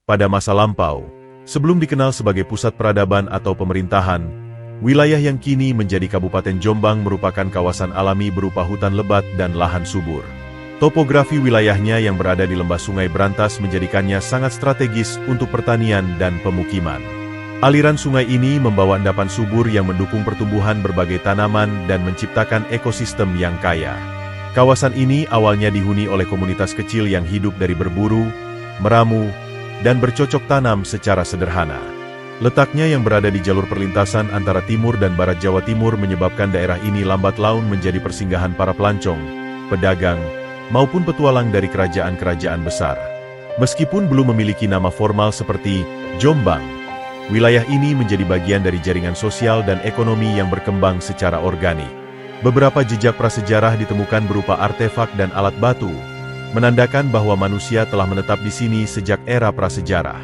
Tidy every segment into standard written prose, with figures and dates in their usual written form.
Pada masa lampau, sebelum dikenal sebagai pusat peradaban atau pemerintahan, wilayah yang kini menjadi Kabupaten Jombang merupakan kawasan alami berupa hutan lebat dan lahan subur. Topografi wilayahnya yang berada di lembah Sungai Brantas menjadikannya sangat strategis untuk pertanian dan pemukiman. Aliran sungai ini membawa endapan subur yang mendukung pertumbuhan berbagai tanaman dan menciptakan ekosistem yang kaya. Kawasan ini awalnya dihuni oleh komunitas kecil yang hidup dari berburu, meramu, dan bercocok tanam secara sederhana. Letaknya yang berada di jalur perlintasan antara timur dan barat Jawa Timur menyebabkan daerah ini lambat laun menjadi persinggahan para pelancong, pedagang, maupun petualang dari kerajaan-kerajaan besar. Meskipun belum memiliki nama formal seperti Jombang, wilayah ini menjadi bagian dari jaringan sosial dan ekonomi yang berkembang secara organik. Beberapa jejak prasejarah ditemukan berupa artefak dan alat batu, menandakan bahwa manusia telah menetap di sini sejak era prasejarah.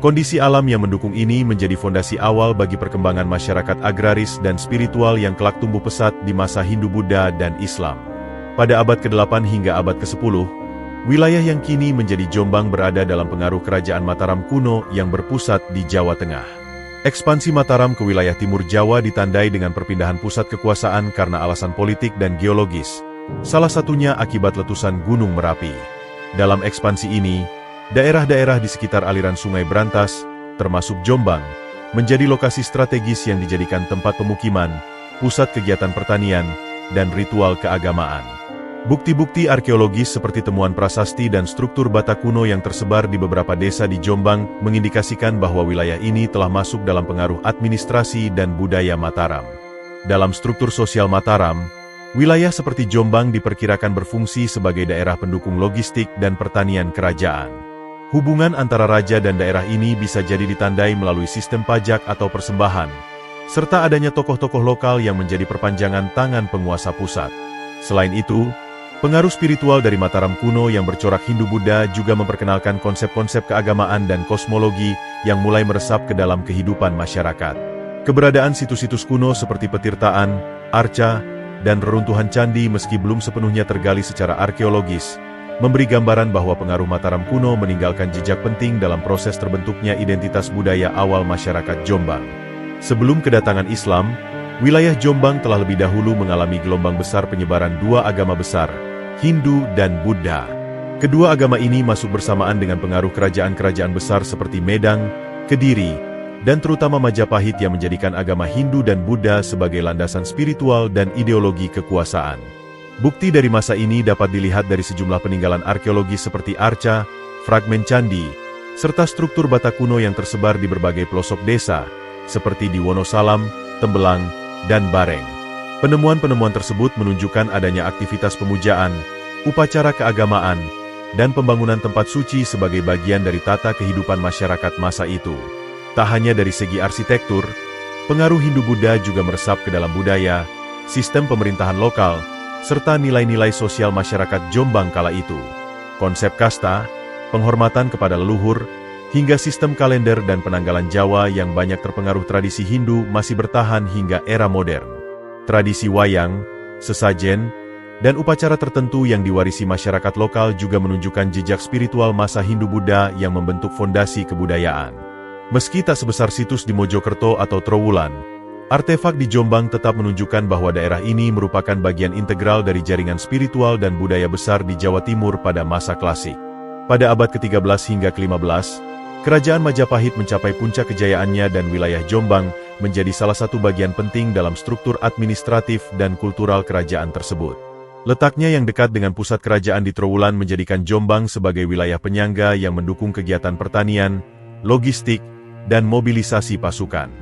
Kondisi alam yang mendukung ini menjadi fondasi awal bagi perkembangan masyarakat agraris dan spiritual yang kelak tumbuh pesat di masa Hindu-Buddha dan Islam. Pada abad ke-8 hingga abad ke-10, wilayah yang kini menjadi Jombang berada dalam pengaruh kerajaan Mataram kuno yang berpusat di Jawa Tengah. Ekspansi Mataram ke wilayah timur Jawa ditandai dengan perpindahan pusat kekuasaan karena alasan politik dan geologis, salah satunya akibat letusan Gunung Merapi. Dalam ekspansi ini, daerah-daerah di sekitar aliran Sungai Brantas, termasuk Jombang, menjadi lokasi strategis yang dijadikan tempat pemukiman, pusat kegiatan pertanian, dan ritual keagamaan. Bukti-bukti arkeologis seperti temuan prasasti dan struktur bata kuno yang tersebar di beberapa desa di Jombang mengindikasikan bahwa wilayah ini telah masuk dalam pengaruh administrasi dan budaya Mataram. Dalam struktur sosial Mataram, wilayah seperti Jombang diperkirakan berfungsi sebagai daerah pendukung logistik dan pertanian kerajaan. Hubungan antara raja dan daerah ini bisa jadi ditandai melalui sistem pajak atau persembahan, serta adanya tokoh-tokoh lokal yang menjadi perpanjangan tangan penguasa pusat. Selain itu, pengaruh spiritual dari Mataram kuno yang bercorak Hindu-Buddha juga memperkenalkan konsep-konsep keagamaan dan kosmologi yang mulai meresap ke dalam kehidupan masyarakat. Keberadaan situs-situs kuno seperti petirtaan, arca, dan reruntuhan candi meski belum sepenuhnya tergali secara arkeologis, memberi gambaran bahwa pengaruh Mataram kuno meninggalkan jejak penting dalam proses terbentuknya identitas budaya awal masyarakat Jombang. Sebelum kedatangan Islam, wilayah Jombang telah lebih dahulu mengalami gelombang besar penyebaran dua agama besar, Hindu dan Buddha. Kedua agama ini masuk bersamaan dengan pengaruh kerajaan-kerajaan besar seperti Medang, Kediri, dan terutama Majapahit yang menjadikan agama Hindu dan Buddha sebagai landasan spiritual dan ideologi kekuasaan. Bukti dari masa ini dapat dilihat dari sejumlah peninggalan arkeologis seperti arca, fragmen candi, serta struktur bata kuno yang tersebar di berbagai pelosok desa, seperti di Wonosalam, Tembelang, dan Bareng. Penemuan-penemuan tersebut menunjukkan adanya aktivitas pemujaan, upacara keagamaan, dan pembangunan tempat suci sebagai bagian dari tata kehidupan masyarakat masa itu. Tak hanya dari segi arsitektur, pengaruh Hindu-Buddha juga meresap ke dalam budaya, sistem pemerintahan lokal, serta nilai-nilai sosial masyarakat Jombang kala itu. Konsep kasta, penghormatan kepada leluhur, hingga sistem kalender dan penanggalan Jawa yang banyak terpengaruh tradisi Hindu masih bertahan hingga era modern. Tradisi wayang, sesajen, dan upacara tertentu yang diwarisi masyarakat lokal juga menunjukkan jejak spiritual masa Hindu-Buddha yang membentuk fondasi kebudayaan. Meski tak sebesar situs di Mojokerto atau Trowulan, artefak di Jombang tetap menunjukkan bahwa daerah ini merupakan bagian integral dari jaringan spiritual dan budaya besar di Jawa Timur pada masa klasik. Pada abad ke-13 hingga ke-15, Kerajaan Majapahit mencapai puncak kejayaannya dan wilayah Jombang menjadi salah satu bagian penting dalam struktur administratif dan kultural kerajaan tersebut. Letaknya yang dekat dengan pusat kerajaan di Trowulan menjadikan Jombang sebagai wilayah penyangga yang mendukung kegiatan pertanian, logistik, dan mobilisasi pasukan.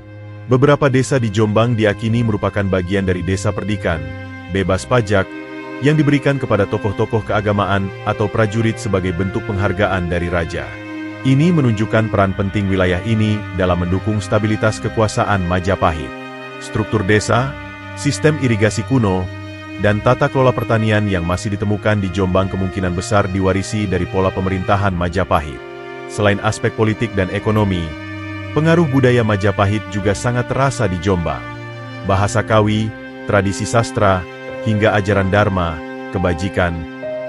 Beberapa desa di Jombang diakini merupakan bagian dari desa perdikan, bebas pajak, yang diberikan kepada tokoh-tokoh keagamaan atau prajurit sebagai bentuk penghargaan dari raja. Ini menunjukkan peran penting wilayah ini dalam mendukung stabilitas kekuasaan Majapahit. Struktur desa, sistem irigasi kuno, dan tata kelola pertanian yang masih ditemukan di Jombang kemungkinan besar diwarisi dari pola pemerintahan Majapahit. Selain aspek politik dan ekonomi, pengaruh budaya Majapahit juga sangat terasa di Jombang. Bahasa Kawi, tradisi sastra, hingga ajaran Dharma, kebajikan,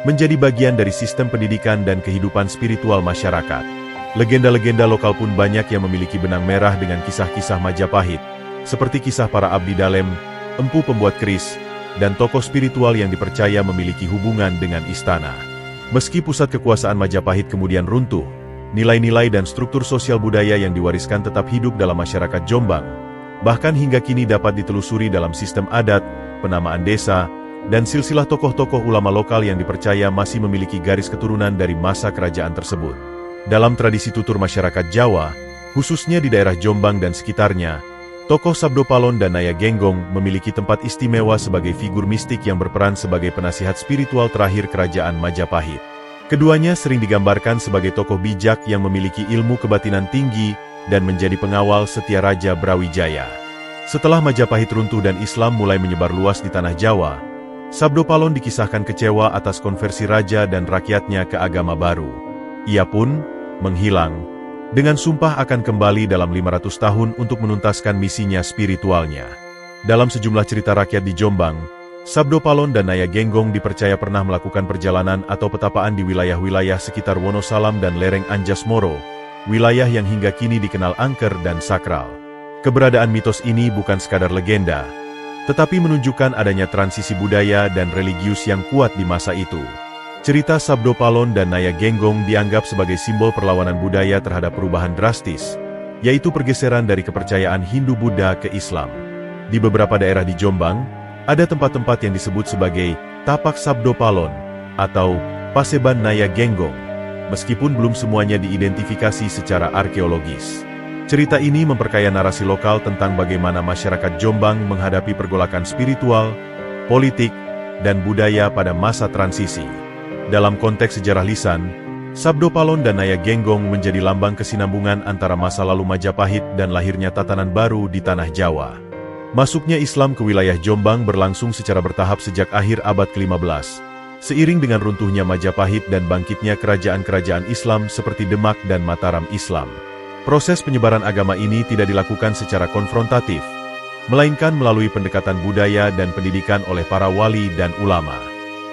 menjadi bagian dari sistem pendidikan dan kehidupan spiritual masyarakat. Legenda-legenda lokal pun banyak yang memiliki benang merah dengan kisah-kisah Majapahit, seperti kisah para abdi dalem, empu pembuat keris, dan tokoh spiritual yang dipercaya memiliki hubungan dengan istana. Meski pusat kekuasaan Majapahit kemudian runtuh, nilai-nilai dan struktur sosial budaya yang diwariskan tetap hidup dalam masyarakat Jombang, bahkan hingga kini dapat ditelusuri dalam sistem adat, penamaan desa, dan silsilah tokoh-tokoh ulama lokal yang dipercaya masih memiliki garis keturunan dari masa kerajaan tersebut. Dalam tradisi tutur masyarakat Jawa, khususnya di daerah Jombang dan sekitarnya, tokoh Sabdo Palon dan Naya Genggong memiliki tempat istimewa sebagai figur mistik yang berperan sebagai penasihat spiritual terakhir kerajaan Majapahit. Keduanya sering digambarkan sebagai tokoh bijak yang memiliki ilmu kebatinan tinggi dan menjadi pengawal setia Raja Brawijaya. Setelah Majapahit runtuh dan Islam mulai menyebar luas di tanah Jawa, Sabdo Palon dikisahkan kecewa atas konversi raja dan rakyatnya ke agama baru. Ia pun menghilang, dengan sumpah akan kembali dalam 500 tahun untuk menuntaskan misinya spiritualnya. Dalam sejumlah cerita rakyat di Jombang, Sabdo Palon dan Naya Genggong dipercaya pernah melakukan perjalanan atau petapaan di wilayah-wilayah sekitar Wonosalam dan lereng Anjas Moro, wilayah yang hingga kini dikenal angker dan sakral. Keberadaan mitos ini bukan sekadar legenda, tetapi menunjukkan adanya transisi budaya dan religius yang kuat di masa itu. Cerita Sabdo Palon dan Naya Genggong dianggap sebagai simbol perlawanan budaya terhadap perubahan drastis, yaitu pergeseran dari kepercayaan Hindu-Buddha ke Islam. Di beberapa daerah di Jombang, ada tempat-tempat yang disebut sebagai Tapak Sabdo Palon atau Paseban Naya Genggong, meskipun belum semuanya diidentifikasi secara arkeologis. Cerita ini memperkaya narasi lokal tentang bagaimana masyarakat Jombang menghadapi pergolakan spiritual, politik, dan budaya pada masa transisi. Dalam konteks sejarah lisan, Sabdo Palon dan Naya Genggong menjadi lambang kesinambungan antara masa lalu Majapahit dan lahirnya tatanan baru di tanah Jawa. Masuknya Islam ke wilayah Jombang berlangsung secara bertahap sejak akhir abad ke-15, seiring dengan runtuhnya Majapahit dan bangkitnya kerajaan-kerajaan Islam seperti Demak dan Mataram Islam. Proses penyebaran agama ini tidak dilakukan secara konfrontatif, melainkan melalui pendekatan budaya dan pendidikan oleh para wali dan ulama.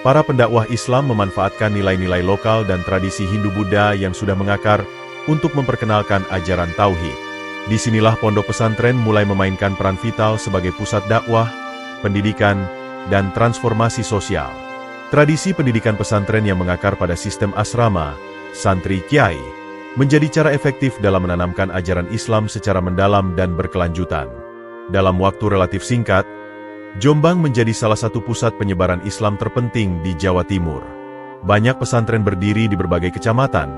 Para pendakwah Islam memanfaatkan nilai-nilai lokal dan tradisi Hindu-Buddha yang sudah mengakar untuk memperkenalkan ajaran Tauhid. Disinilah pondok pesantren mulai memainkan peran vital sebagai pusat dakwah, pendidikan, dan transformasi sosial. Tradisi pendidikan pesantren yang mengakar pada sistem asrama, santri kiai, menjadi cara efektif dalam menanamkan ajaran Islam secara mendalam dan berkelanjutan. Dalam waktu relatif singkat, Jombang menjadi salah satu pusat penyebaran Islam terpenting di Jawa Timur. Banyak pesantren berdiri di berbagai kecamatan,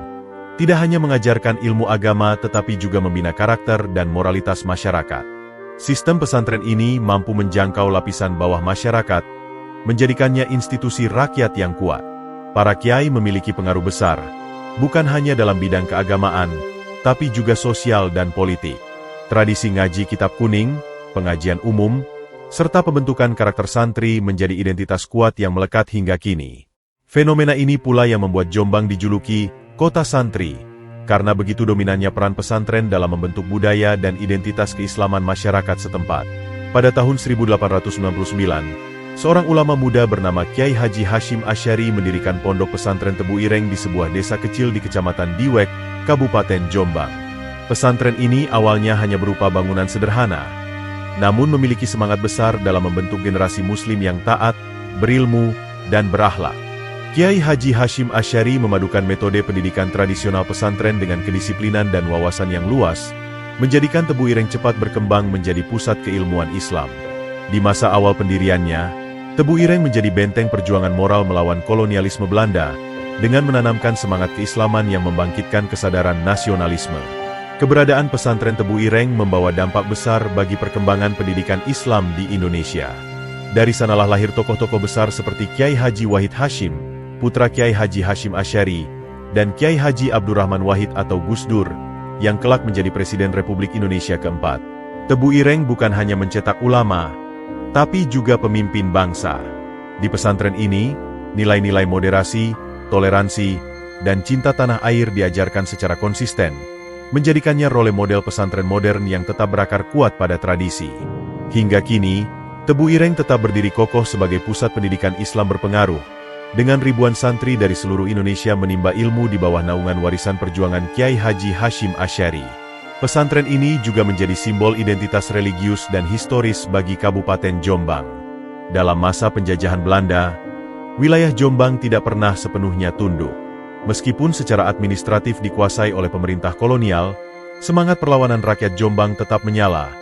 tidak hanya mengajarkan ilmu agama tetapi juga membina karakter dan moralitas masyarakat. Sistem pesantren ini mampu menjangkau lapisan bawah masyarakat, menjadikannya institusi rakyat yang kuat. Para kiai memiliki pengaruh besar, bukan hanya dalam bidang keagamaan, tapi juga sosial dan politik. Tradisi ngaji kitab kuning, pengajian umum, serta pembentukan karakter santri menjadi identitas kuat yang melekat hingga kini. Fenomena ini pula yang membuat Jombang dijuluki Kota Santri, karena begitu dominannya peran pesantren dalam membentuk budaya dan identitas keislaman masyarakat setempat. Pada tahun 1899, seorang ulama muda bernama Kyai Haji Hashim Asyari mendirikan pondok pesantren Tebu Ireng di sebuah desa kecil di Kecamatan Diwek, Kabupaten Jombang. Pesantren ini awalnya hanya berupa bangunan sederhana, namun memiliki semangat besar dalam membentuk generasi muslim yang taat, berilmu, dan berakhlak. Kyai Haji Hashim Asyari memadukan metode pendidikan tradisional pesantren dengan kedisiplinan dan wawasan yang luas, menjadikan Tebu Ireng cepat berkembang menjadi pusat keilmuan Islam. Di masa awal pendiriannya, Tebu Ireng menjadi benteng perjuangan moral melawan kolonialisme Belanda, dengan menanamkan semangat keislaman yang membangkitkan kesadaran nasionalisme. Keberadaan pesantren Tebu Ireng membawa dampak besar bagi perkembangan pendidikan Islam di Indonesia. Dari sanalah lahir tokoh-tokoh besar seperti Kyai Haji Wahid Hashim, putra Kyai Haji Hashim Asyari, dan Kyai Haji Abdurrahman Wahid atau Gus Dur, yang kelak menjadi Presiden Republik Indonesia keempat. Tebu Ireng bukan hanya mencetak ulama, tapi juga pemimpin bangsa. Di pesantren ini, nilai-nilai moderasi, toleransi, dan cinta tanah air diajarkan secara konsisten, menjadikannya role model pesantren modern yang tetap berakar kuat pada tradisi. Hingga kini, Tebu Ireng tetap berdiri kokoh sebagai pusat pendidikan Islam berpengaruh, Dengan ribuan santri dari seluruh Indonesia menimba ilmu di bawah naungan warisan perjuangan Kiai Haji Hashim Asy'ari. Pesantren ini juga menjadi simbol identitas religius dan historis bagi Kabupaten Jombang. Dalam masa penjajahan Belanda, wilayah Jombang tidak pernah sepenuhnya tunduk. Meskipun secara administratif dikuasai oleh pemerintah kolonial, semangat perlawanan rakyat Jombang tetap menyala,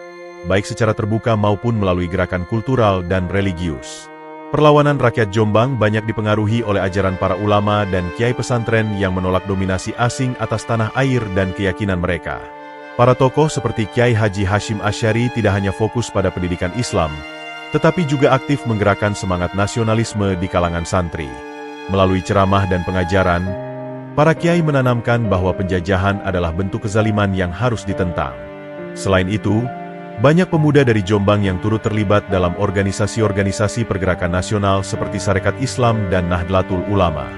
baik secara terbuka maupun melalui gerakan kultural dan religius. Perlawanan rakyat Jombang banyak dipengaruhi oleh ajaran para ulama dan kiai pesantren yang menolak dominasi asing atas tanah air dan keyakinan mereka. Para tokoh seperti Kiai Haji Hashim Asy'ari tidak hanya fokus pada pendidikan Islam, tetapi juga aktif menggerakkan semangat nasionalisme di kalangan santri. Melalui ceramah dan pengajaran, para kiai menanamkan bahwa penjajahan adalah bentuk kezaliman yang harus ditentang. Selain itu, banyak pemuda dari Jombang yang turut terlibat dalam organisasi-organisasi pergerakan nasional seperti Sarekat Islam dan Nahdlatul Ulama.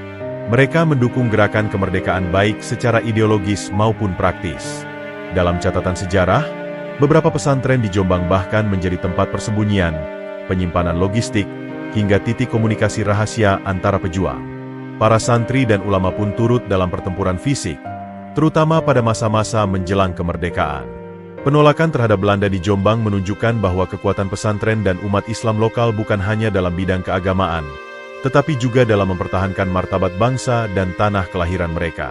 Mereka mendukung gerakan kemerdekaan baik secara ideologis maupun praktis. Dalam catatan sejarah, beberapa pesantren di Jombang bahkan menjadi tempat persembunyian, penyimpanan logistik, hingga titik komunikasi rahasia antara pejuang. Para santri dan ulama pun turut dalam pertempuran fisik, terutama pada masa-masa menjelang kemerdekaan. Penolakan terhadap Belanda di Jombang menunjukkan bahwa kekuatan pesantren dan umat Islam lokal bukan hanya dalam bidang keagamaan, tetapi juga dalam mempertahankan martabat bangsa dan tanah kelahiran mereka.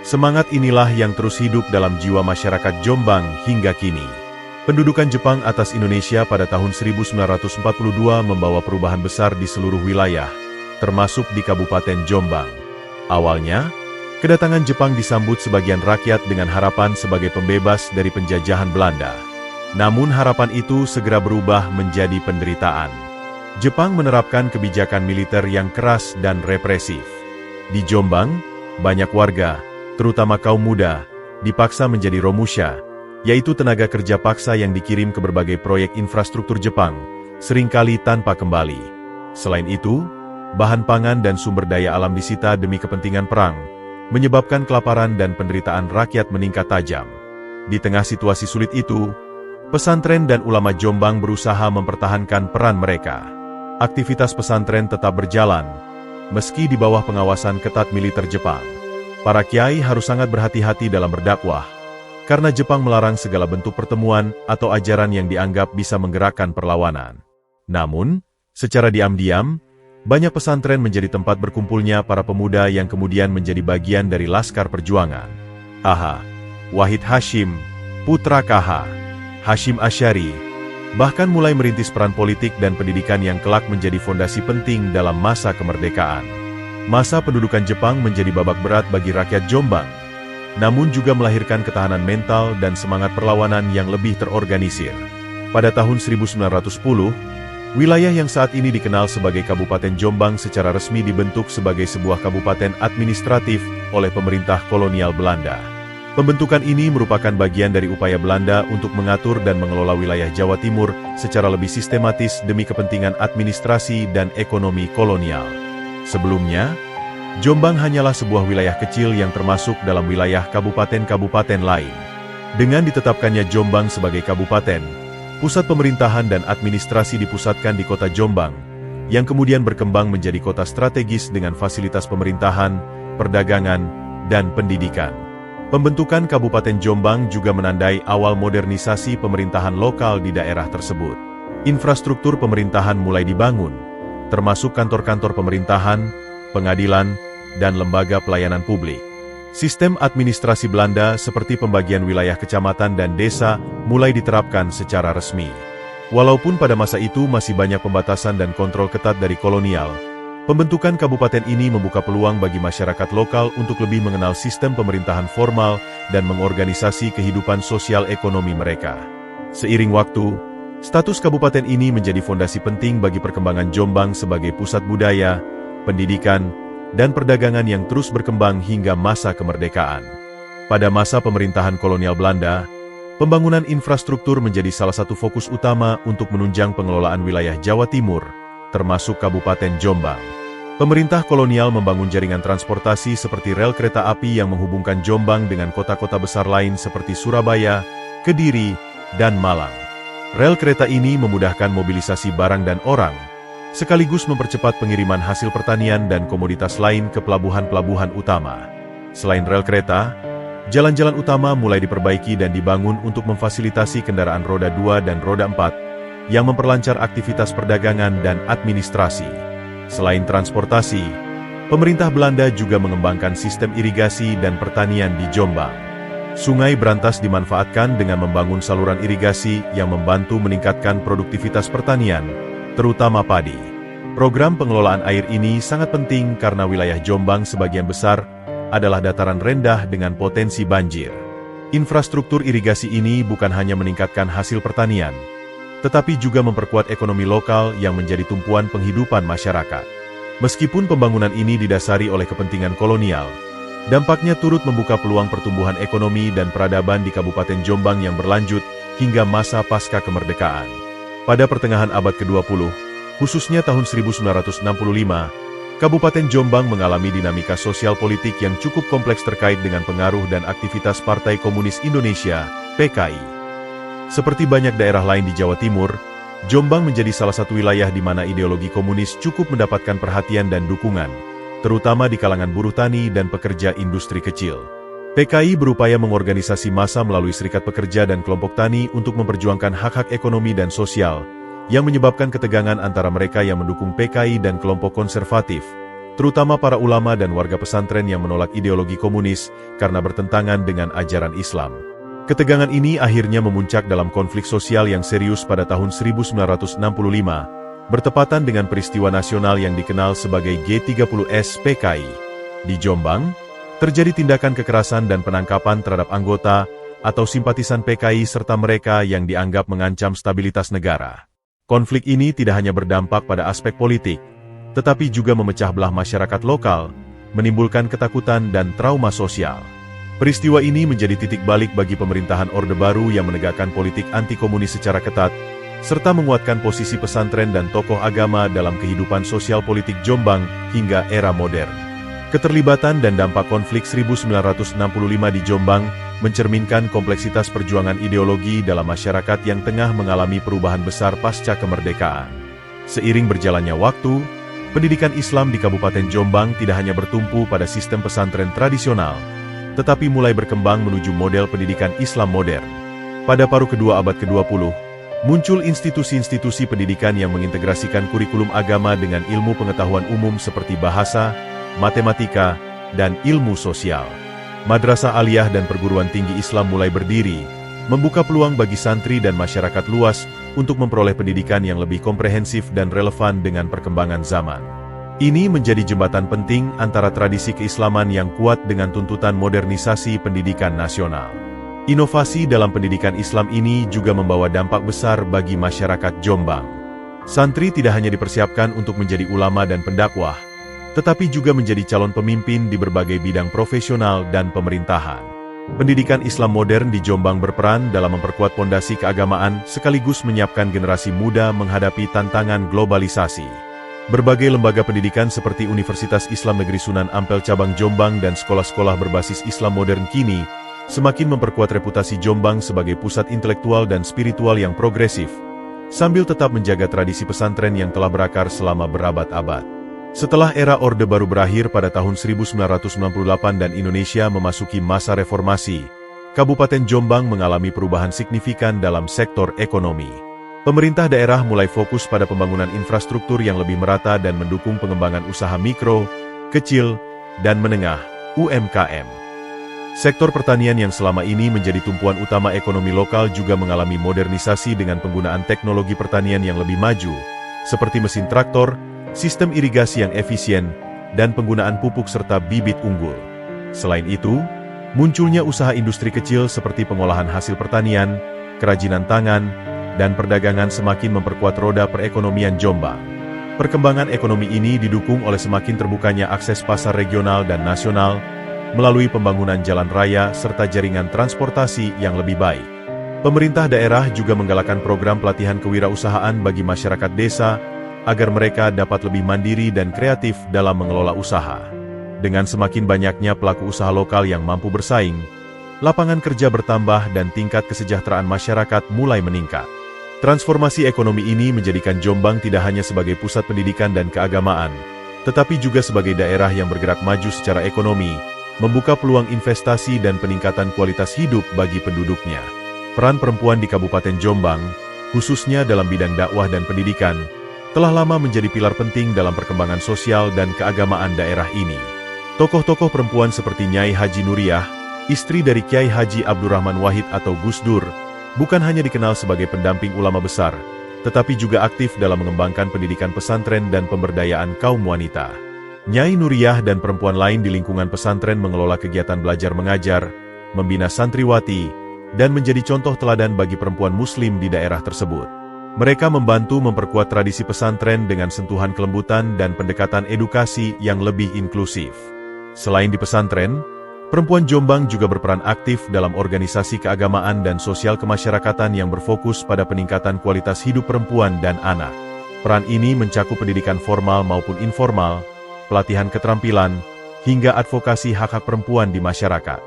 Semangat inilah yang terus hidup dalam jiwa masyarakat Jombang hingga kini. Pendudukan Jepang atas Indonesia pada tahun 1942 membawa perubahan besar di seluruh wilayah, termasuk di Kabupaten Jombang. Awalnya, kedatangan Jepang disambut sebagian rakyat dengan harapan sebagai pembebas dari penjajahan Belanda. Namun harapan itu segera berubah menjadi penderitaan. Jepang menerapkan kebijakan militer yang keras dan represif. Di Jombang, banyak warga, terutama kaum muda, dipaksa menjadi romusha, yaitu tenaga kerja paksa yang dikirim ke berbagai proyek infrastruktur Jepang, seringkali tanpa kembali. Selain itu, bahan pangan dan sumber daya alam disita demi kepentingan perang, menyebabkan kelaparan dan penderitaan rakyat meningkat tajam. Di tengah situasi sulit itu, pesantren dan ulama Jombang berusaha mempertahankan peran mereka. Aktivitas pesantren tetap berjalan, meski di bawah pengawasan ketat militer Jepang. Para kiai harus sangat berhati-hati dalam berdakwah, karena Jepang melarang segala bentuk pertemuan atau ajaran yang dianggap bisa menggerakkan perlawanan. Namun, secara diam-diam, banyak pesantren menjadi tempat berkumpulnya para pemuda yang kemudian menjadi bagian dari Laskar Perjuangan. Aha, Wahid Hashim, putra KH Hashim Asy'ari, bahkan mulai merintis peran politik dan pendidikan yang kelak menjadi fondasi penting dalam masa kemerdekaan. Masa pendudukan Jepang menjadi babak berat bagi rakyat Jombang, namun juga melahirkan ketahanan mental dan semangat perlawanan yang lebih terorganisir. Pada tahun 1910, wilayah yang saat ini dikenal sebagai Kabupaten Jombang secara resmi dibentuk sebagai sebuah kabupaten administratif oleh pemerintah kolonial Belanda. Pembentukan ini merupakan bagian dari upaya Belanda untuk mengatur dan mengelola wilayah Jawa Timur secara lebih sistematis demi kepentingan administrasi dan ekonomi kolonial. Sebelumnya, Jombang hanyalah sebuah wilayah kecil yang termasuk dalam wilayah kabupaten-kabupaten lain. Dengan ditetapkannya Jombang sebagai kabupaten, pusat pemerintahan dan administrasi dipusatkan di kota Jombang, yang kemudian berkembang menjadi kota strategis dengan fasilitas pemerintahan, perdagangan, dan pendidikan. Pembentukan Kabupaten Jombang juga menandai awal modernisasi pemerintahan lokal di daerah tersebut. Infrastruktur pemerintahan mulai dibangun, termasuk kantor-kantor pemerintahan, pengadilan, dan lembaga pelayanan publik. Sistem administrasi Belanda seperti pembagian wilayah kecamatan dan desa mulai diterapkan secara resmi. Walaupun pada masa itu masih banyak pembatasan dan kontrol ketat dari kolonial, pembentukan kabupaten ini membuka peluang bagi masyarakat lokal untuk lebih mengenal sistem pemerintahan formal dan mengorganisasi kehidupan sosial ekonomi mereka. Seiring waktu, status kabupaten ini menjadi fondasi penting bagi perkembangan Jombang sebagai pusat budaya, pendidikan, dan perdagangan yang terus berkembang hingga masa kemerdekaan. Pada masa pemerintahan kolonial Belanda, pembangunan infrastruktur menjadi salah satu fokus utama untuk menunjang pengelolaan wilayah Jawa Timur, termasuk Kabupaten Jombang. Pemerintah kolonial membangun jaringan transportasi seperti rel kereta api yang menghubungkan Jombang dengan kota-kota besar lain seperti Surabaya, Kediri, dan Malang. Rel kereta ini memudahkan mobilisasi barang dan orang, sekaligus mempercepat pengiriman hasil pertanian dan komoditas lain ke pelabuhan-pelabuhan utama. Selain rel kereta, jalan-jalan utama mulai diperbaiki dan dibangun untuk memfasilitasi kendaraan roda 2 dan roda 4, yang memperlancar aktivitas perdagangan dan administrasi. Selain transportasi, pemerintah Belanda juga mengembangkan sistem irigasi dan pertanian di Jombang. Sungai Brantas dimanfaatkan dengan membangun saluran irigasi yang membantu meningkatkan produktivitas pertanian, terutama padi. Program pengelolaan air ini sangat penting karena wilayah Jombang sebagian besar adalah dataran rendah dengan potensi banjir. Infrastruktur irigasi ini bukan hanya meningkatkan hasil pertanian, tetapi juga memperkuat ekonomi lokal yang menjadi tumpuan penghidupan masyarakat. Meskipun pembangunan ini didasari oleh kepentingan kolonial, dampaknya turut membuka peluang pertumbuhan ekonomi dan peradaban di Kabupaten Jombang yang berlanjut hingga masa pasca kemerdekaan. Pada pertengahan abad ke-20, khususnya tahun 1965, Kabupaten Jombang mengalami dinamika sosial politik yang cukup kompleks terkait dengan pengaruh dan aktivitas Partai Komunis Indonesia, PKI. Seperti banyak daerah lain di Jawa Timur, Jombang menjadi salah satu wilayah di mana ideologi komunis cukup mendapatkan perhatian dan dukungan, terutama di kalangan buruh tani dan pekerja industri kecil. PKI berupaya mengorganisasi massa melalui serikat pekerja dan kelompok tani untuk memperjuangkan hak-hak ekonomi dan sosial, yang menyebabkan ketegangan antara mereka yang mendukung PKI dan kelompok konservatif, terutama para ulama dan warga pesantren yang menolak ideologi komunis karena bertentangan dengan ajaran Islam. Ketegangan ini akhirnya memuncak dalam konflik sosial yang serius pada tahun 1965, bertepatan dengan peristiwa nasional yang dikenal sebagai G30S PKI. Di Jombang, terjadi tindakan kekerasan dan penangkapan terhadap anggota atau simpatisan PKI serta mereka yang dianggap mengancam stabilitas negara. Konflik ini tidak hanya berdampak pada aspek politik, tetapi juga memecah belah masyarakat lokal, menimbulkan ketakutan dan trauma sosial. Peristiwa ini menjadi titik balik bagi pemerintahan Orde Baru yang menegakkan politik anti-komunis secara ketat, serta menguatkan posisi pesantren dan tokoh agama dalam kehidupan sosial politik Jombang hingga era modern. Keterlibatan dan dampak konflik 1965 di Jombang mencerminkan kompleksitas perjuangan ideologi dalam masyarakat yang tengah mengalami perubahan besar pasca kemerdekaan. Seiring berjalannya waktu, pendidikan Islam di Kabupaten Jombang tidak hanya bertumpu pada sistem pesantren tradisional, tetapi mulai berkembang menuju model pendidikan Islam modern. Pada paruh kedua abad ke-20, muncul institusi-institusi pendidikan yang mengintegrasikan kurikulum agama dengan ilmu pengetahuan umum seperti bahasa, matematika, dan ilmu sosial. Madrasah aliyah dan perguruan tinggi Islam mulai berdiri, membuka peluang bagi santri dan masyarakat luas untuk memperoleh pendidikan yang lebih komprehensif dan relevan dengan perkembangan zaman. Ini menjadi jembatan penting antara tradisi keislaman yang kuat dengan tuntutan modernisasi pendidikan nasional. Inovasi dalam pendidikan Islam ini juga membawa dampak besar bagi masyarakat Jombang. Santri tidak hanya dipersiapkan untuk menjadi ulama dan pendakwah, tetapi juga menjadi calon pemimpin di berbagai bidang profesional dan pemerintahan. Pendidikan Islam modern di Jombang berperan dalam memperkuat pondasi keagamaan sekaligus menyiapkan generasi muda menghadapi tantangan globalisasi. Berbagai lembaga pendidikan seperti Universitas Islam Negeri Sunan Ampel Cabang Jombang dan sekolah-sekolah berbasis Islam modern kini semakin memperkuat reputasi Jombang sebagai pusat intelektual dan spiritual yang progresif, sambil tetap menjaga tradisi pesantren yang telah berakar selama berabad-abad. Setelah era Orde Baru berakhir pada tahun 1998 dan Indonesia memasuki masa reformasi, Kabupaten Jombang mengalami perubahan signifikan dalam sektor ekonomi. Pemerintah daerah mulai fokus pada pembangunan infrastruktur yang lebih merata dan mendukung pengembangan usaha mikro, kecil, dan menengah (UMKM). Sektor pertanian yang selama ini menjadi tumpuan utama ekonomi lokal juga mengalami modernisasi dengan penggunaan teknologi pertanian yang lebih maju, seperti mesin traktor, sistem irigasi yang efisien, dan penggunaan pupuk serta bibit unggul. Selain itu, munculnya usaha industri kecil seperti pengolahan hasil pertanian, kerajinan tangan, dan perdagangan semakin memperkuat roda perekonomian Jombang. Perkembangan ekonomi ini didukung oleh semakin terbukanya akses pasar regional dan nasional, melalui pembangunan jalan raya serta jaringan transportasi yang lebih baik. Pemerintah daerah juga menggalakkan program pelatihan kewirausahaan bagi masyarakat desa, agar mereka dapat lebih mandiri dan kreatif dalam mengelola usaha. Dengan semakin banyaknya pelaku usaha lokal yang mampu bersaing, lapangan kerja bertambah dan tingkat kesejahteraan masyarakat mulai meningkat. Transformasi ekonomi ini menjadikan Jombang tidak hanya sebagai pusat pendidikan dan keagamaan, tetapi juga sebagai daerah yang bergerak maju secara ekonomi, membuka peluang investasi dan peningkatan kualitas hidup bagi penduduknya. Peran perempuan di Kabupaten Jombang, khususnya dalam bidang dakwah dan pendidikan, telah lama menjadi pilar penting dalam perkembangan sosial dan keagamaan daerah ini. Tokoh-tokoh perempuan seperti Nyai Haji Nuriyah, istri dari Kiai Haji Abdurrahman Wahid atau Gus Dur, bukan hanya dikenal sebagai pendamping ulama besar, tetapi juga aktif dalam mengembangkan pendidikan pesantren dan pemberdayaan kaum wanita. Nyai Nuriyah dan perempuan lain di lingkungan pesantren mengelola kegiatan belajar mengajar, membina santriwati, dan menjadi contoh teladan bagi perempuan muslim di daerah tersebut. Mereka membantu memperkuat tradisi pesantren dengan sentuhan kelembutan dan pendekatan edukasi yang lebih inklusif. Selain di pesantren, perempuan Jombang juga berperan aktif dalam organisasi keagamaan dan sosial kemasyarakatan yang berfokus pada peningkatan kualitas hidup perempuan dan anak. Peran ini mencakup pendidikan formal maupun informal, pelatihan keterampilan, hingga advokasi hak-hak perempuan di masyarakat.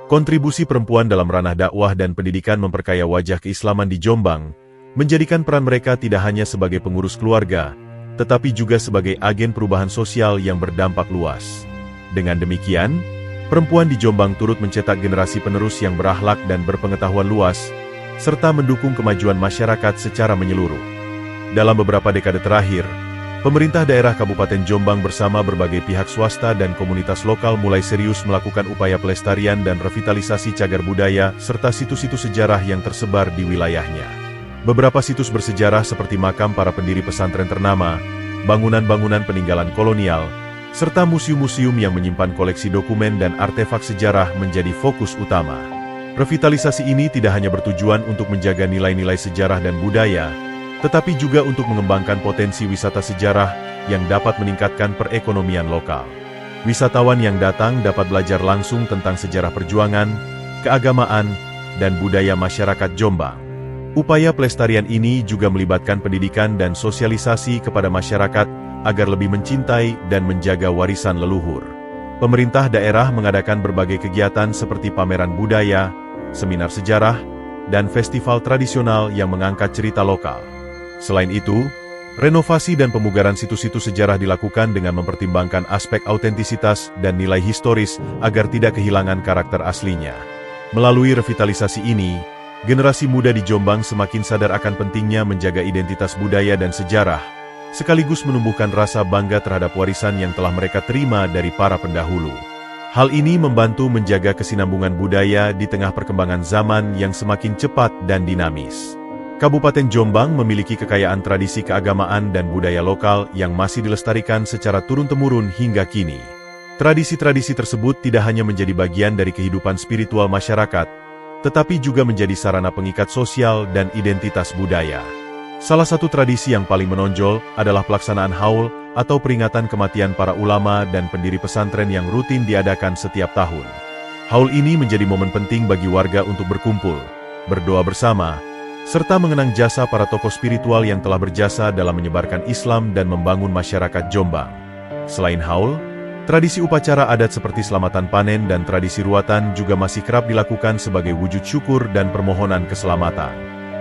Kontribusi perempuan dalam ranah dakwah dan pendidikan memperkaya wajah keislaman di Jombang, menjadikan peran mereka tidak hanya sebagai pengurus keluarga, tetapi juga sebagai agen perubahan sosial yang berdampak luas. Dengan demikian, perempuan di Jombang turut mencetak generasi penerus yang berakhlak dan berpengetahuan luas, serta mendukung kemajuan masyarakat secara menyeluruh. Dalam beberapa dekade terakhir, pemerintah daerah Kabupaten Jombang bersama berbagai pihak swasta dan komunitas lokal mulai serius melakukan upaya pelestarian dan revitalisasi cagar budaya serta situs-situs sejarah yang tersebar di wilayahnya. Beberapa situs bersejarah seperti makam para pendiri pesantren ternama, bangunan-bangunan peninggalan kolonial, serta museum-museum yang menyimpan koleksi dokumen dan artefak sejarah menjadi fokus utama. Revitalisasi ini tidak hanya bertujuan untuk menjaga nilai-nilai sejarah dan budaya, tetapi juga untuk mengembangkan potensi wisata sejarah yang dapat meningkatkan perekonomian lokal. Wisatawan yang datang dapat belajar langsung tentang sejarah perjuangan, keagamaan, dan budaya masyarakat Jombang. Upaya pelestarian ini juga melibatkan pendidikan dan sosialisasi kepada masyarakat agar lebih mencintai dan menjaga warisan leluhur. Pemerintah daerah mengadakan berbagai kegiatan seperti pameran budaya, seminar sejarah, dan festival tradisional yang mengangkat cerita lokal. Selain itu, renovasi dan pemugaran situs-situs sejarah dilakukan dengan mempertimbangkan aspek autentisitas dan nilai historis agar tidak kehilangan karakter aslinya. Melalui revitalisasi ini, generasi muda di Jombang semakin sadar akan pentingnya menjaga identitas budaya dan sejarah, sekaligus menumbuhkan rasa bangga terhadap warisan yang telah mereka terima dari para pendahulu. Hal ini membantu menjaga kesinambungan budaya di tengah perkembangan zaman yang semakin cepat dan dinamis. Kabupaten Jombang memiliki kekayaan tradisi keagamaan dan budaya lokal yang masih dilestarikan secara turun-temurun hingga kini. Tradisi-tradisi tersebut tidak hanya menjadi bagian dari kehidupan spiritual masyarakat, tetapi juga menjadi sarana pengikat sosial dan identitas budaya. Salah satu tradisi yang paling menonjol adalah pelaksanaan haul atau peringatan kematian para ulama dan pendiri pesantren yang rutin diadakan setiap tahun. Haul ini menjadi momen penting bagi warga untuk berkumpul, berdoa bersama, serta mengenang jasa para tokoh spiritual yang telah berjasa dalam menyebarkan Islam dan membangun masyarakat Jombang. Selain haul, tradisi upacara adat seperti selamatan panen dan tradisi ruatan juga masih kerap dilakukan sebagai wujud syukur dan permohonan keselamatan.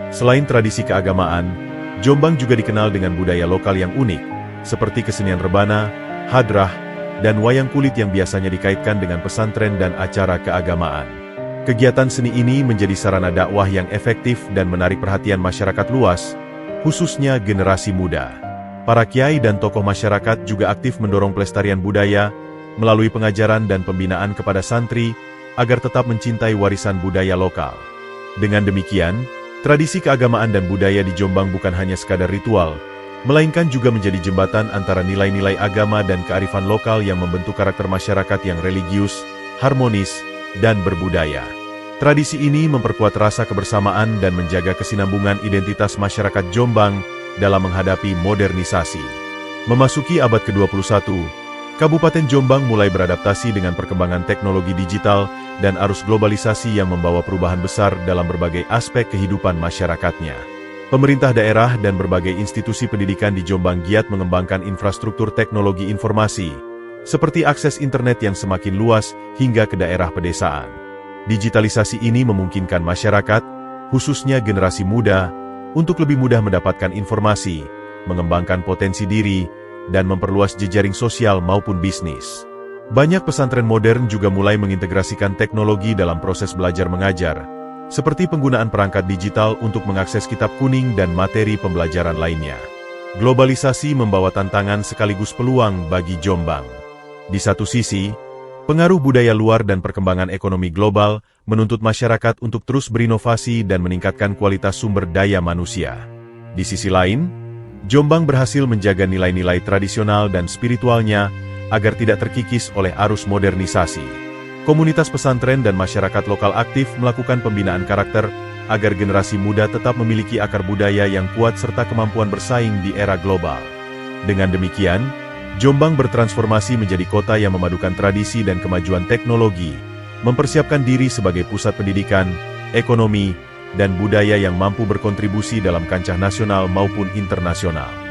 Selain tradisi keagamaan, Jombang juga dikenal dengan budaya lokal yang unik, seperti kesenian rebana, hadrah, dan wayang kulit yang biasanya dikaitkan dengan pesantren dan acara keagamaan. Kegiatan seni ini menjadi sarana dakwah yang efektif dan menarik perhatian masyarakat luas, khususnya generasi muda. Para kiai dan tokoh masyarakat juga aktif mendorong pelestarian budaya, melalui pengajaran dan pembinaan kepada santri, agar tetap mencintai warisan budaya lokal. Dengan demikian, tradisi keagamaan dan budaya di Jombang bukan hanya sekadar ritual, melainkan juga menjadi jembatan antara nilai-nilai agama dan kearifan lokal yang membentuk karakter masyarakat yang religius, harmonis, dan berbudaya. Tradisi ini memperkuat rasa kebersamaan dan menjaga kesinambungan identitas masyarakat Jombang dalam menghadapi modernisasi. Memasuki abad ke-21, Kabupaten Jombang mulai beradaptasi dengan perkembangan teknologi digital dan arus globalisasi yang membawa perubahan besar dalam berbagai aspek kehidupan masyarakatnya. Pemerintah daerah dan berbagai institusi pendidikan di Jombang giat mengembangkan infrastruktur teknologi informasi, seperti akses internet yang semakin luas hingga ke daerah pedesaan. Digitalisasi ini memungkinkan masyarakat, khususnya generasi muda, untuk lebih mudah mendapatkan informasi, mengembangkan potensi diri, dan memperluas jejaring sosial maupun bisnis. Banyak pesantren modern juga mulai mengintegrasikan teknologi dalam proses belajar mengajar, seperti penggunaan perangkat digital untuk mengakses kitab kuning dan materi pembelajaran lainnya. Globalisasi membawa tantangan sekaligus peluang bagi Jombang. Di satu sisi, pengaruh budaya luar dan perkembangan ekonomi global menuntut masyarakat untuk terus berinovasi dan meningkatkan kualitas sumber daya manusia. Di sisi lain, Jombang berhasil menjaga nilai-nilai tradisional dan spiritualnya agar tidak terkikis oleh arus modernisasi. Komunitas pesantren dan masyarakat lokal aktif melakukan pembinaan karakter agar generasi muda tetap memiliki akar budaya yang kuat serta kemampuan bersaing di era global. Dengan demikian, Jombang bertransformasi menjadi kota yang memadukan tradisi dan kemajuan teknologi, mempersiapkan diri sebagai pusat pendidikan, ekonomi, dan budaya yang mampu berkontribusi dalam kancah nasional maupun internasional.